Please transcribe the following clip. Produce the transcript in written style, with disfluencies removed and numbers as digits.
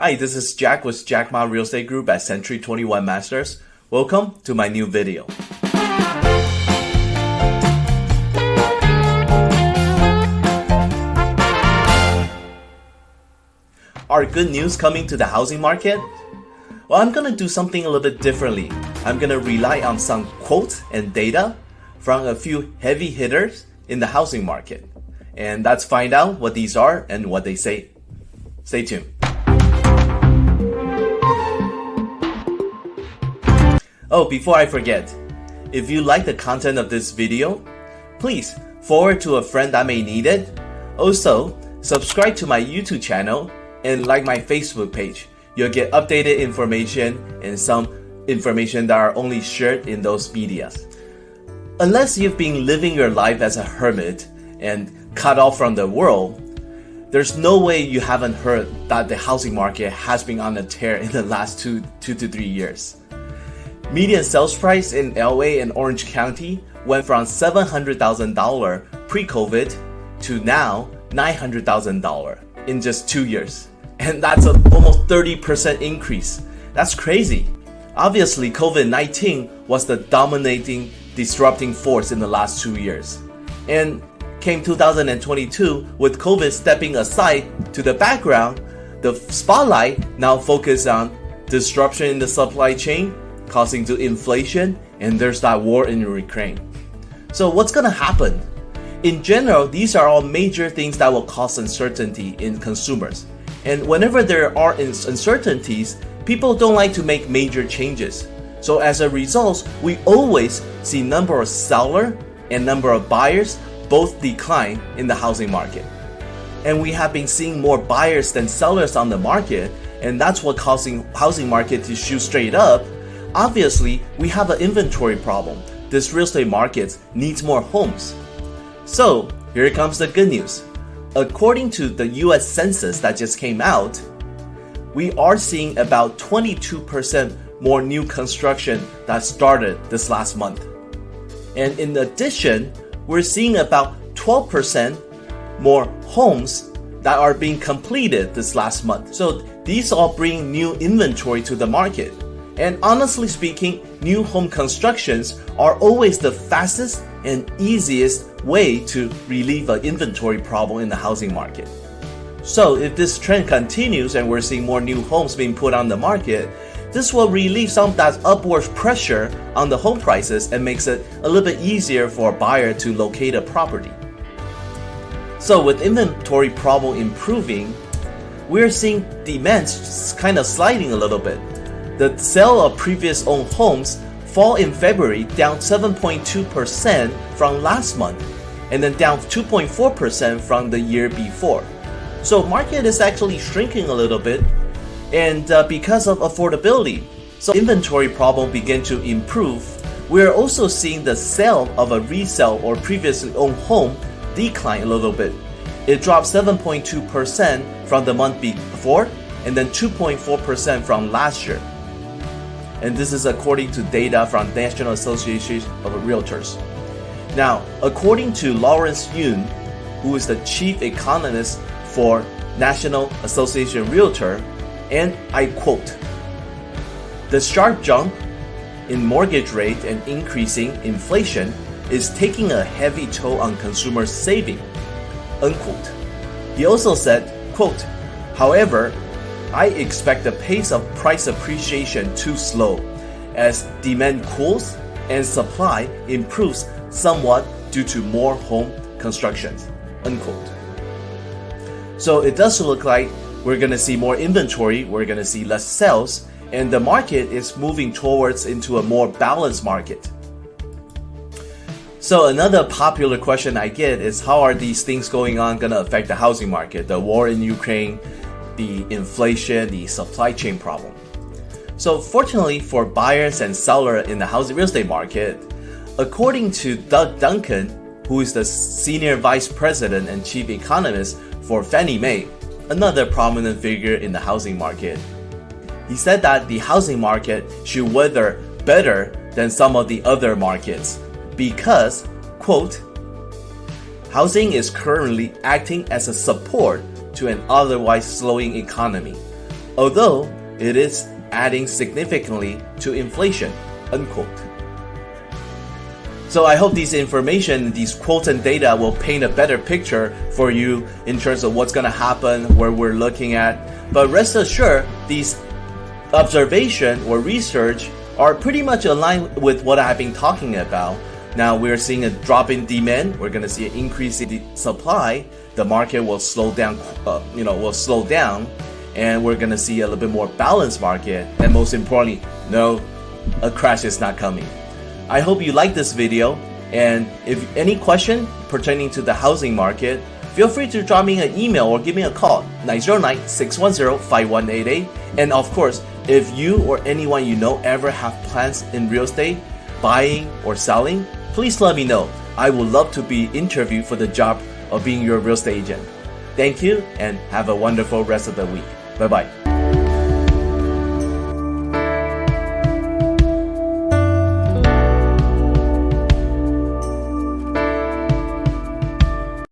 Hi, this is Jack with Jack Ma Real Estate Group at Century 21 Masters. Welcome to my new video. Are good news coming to the housing market? Well, I'm going to do something a little bit differently. I'm going to rely on some quotes and data from a few heavy hitters in the housing market. And let's find out what these are and what they say. Stay tuned. Oh, before I forget, if you like the content of this video, please forward to a friend that may need it. Also, subscribe to my YouTube channel and like my Facebook page. You'll get updated information and some information that are only shared in those medias. Unless you've been living your life as a hermit and cut off from the world, there's no way you haven't heard that the housing market has been on a tear in the last two to 3 years. Median sales price in LA and Orange County went from $700,000 pre-COVID to now $900,000 in just 2 years. And that's an almost 30% increase. That's crazy. Obviously, COVID-19 was the dominating, disrupting force in the last 2 years. And came 2022, with COVID stepping aside to the background, the spotlight now focused on disruption in the supply chain, causing to inflation, and there's that war in Ukraine. So what's gonna happen? In general, these are all major things that will cause uncertainty in consumers. And whenever there are uncertainties, people don't like to make major changes. So as a result, we always see number of sellers and number of buyers both decline in the housing market. And we have been seeing more buyers than sellers on the market, and that's what causing housing market to shoot straight up. Obviously, we have an inventory problem. This real estate market needs more homes. So here comes the good news. According to the US census that just came out, we are seeing about 22% more new construction that started this last month. And in addition, we're seeing about 12% more homes that are being completed this last month. So these all bring new inventory to the market. And honestly speaking, new home constructions are always the fastest and easiest way to relieve an inventory problem in the housing market. So if this trend continues and we're seeing more new homes being put on the market, this will relieve some of that upward pressure on the home prices and makes it a little bit easier for a buyer to locate a property. So with inventory problem improving, we're seeing demand kind of sliding a little bit. The sale of previous owned homes fall in February down 7.2% from last month, and then down 2.4% from the year before. So market is actually shrinking a little bit, and because of affordability. So inventory problem begin to improve. We're also seeing the sale of a resale or previously owned home decline a little bit. It dropped 7.2% from the month before, and then 2.4% from last year. And this is according to data from National Association of Realtors. Now, according to Lawrence Yun, who is the chief economist for National Association Realtor, and I quote, "The sharp jump in mortgage rate and increasing inflation is taking a heavy toll on consumer saving," unquote. He also said, quote, "However, I expect the pace of price appreciation to slow as demand cools and supply improves somewhat due to more home constructions," unquote. So it does look like we're going to see more inventory, we're going to see less sales, and the market is moving towards into a more balanced market. So another popular question I get is, how are these things going on going to affect the housing market? The war in Ukraine, the inflation, the supply chain problem. So fortunately for buyers and sellers in the housing real estate market, according to Doug Duncan, who is the Senior Vice President and Chief Economist for Fannie Mae, another prominent figure in the housing market, he said that the housing market should weather better than some of the other markets because, quote, "Housing is currently acting as a support to an otherwise slowing economy, although it is adding significantly to inflation, unquote. So I hope these information, these quotes and data will paint a better picture for you in terms of what's going to happen, where we're looking at. But rest assured, these observation or research are pretty much aligned with what I've been talking about. Now we're seeing a drop in demand. We're going to see an increase in the supply. The market will slow down, and we're going to see a little bit more balanced market. And most importantly, no, a crash is not coming. I hope you like this video, and if any question pertaining to the housing market, feel free to drop me an email or give me a call, 909-610-5188. And of course, if you or anyone you know ever have plans in real estate, buying or selling, please let me know. I would love to be interviewed for the job of being your real estate agent. Thank you, and have a wonderful rest of the week. Bye-bye.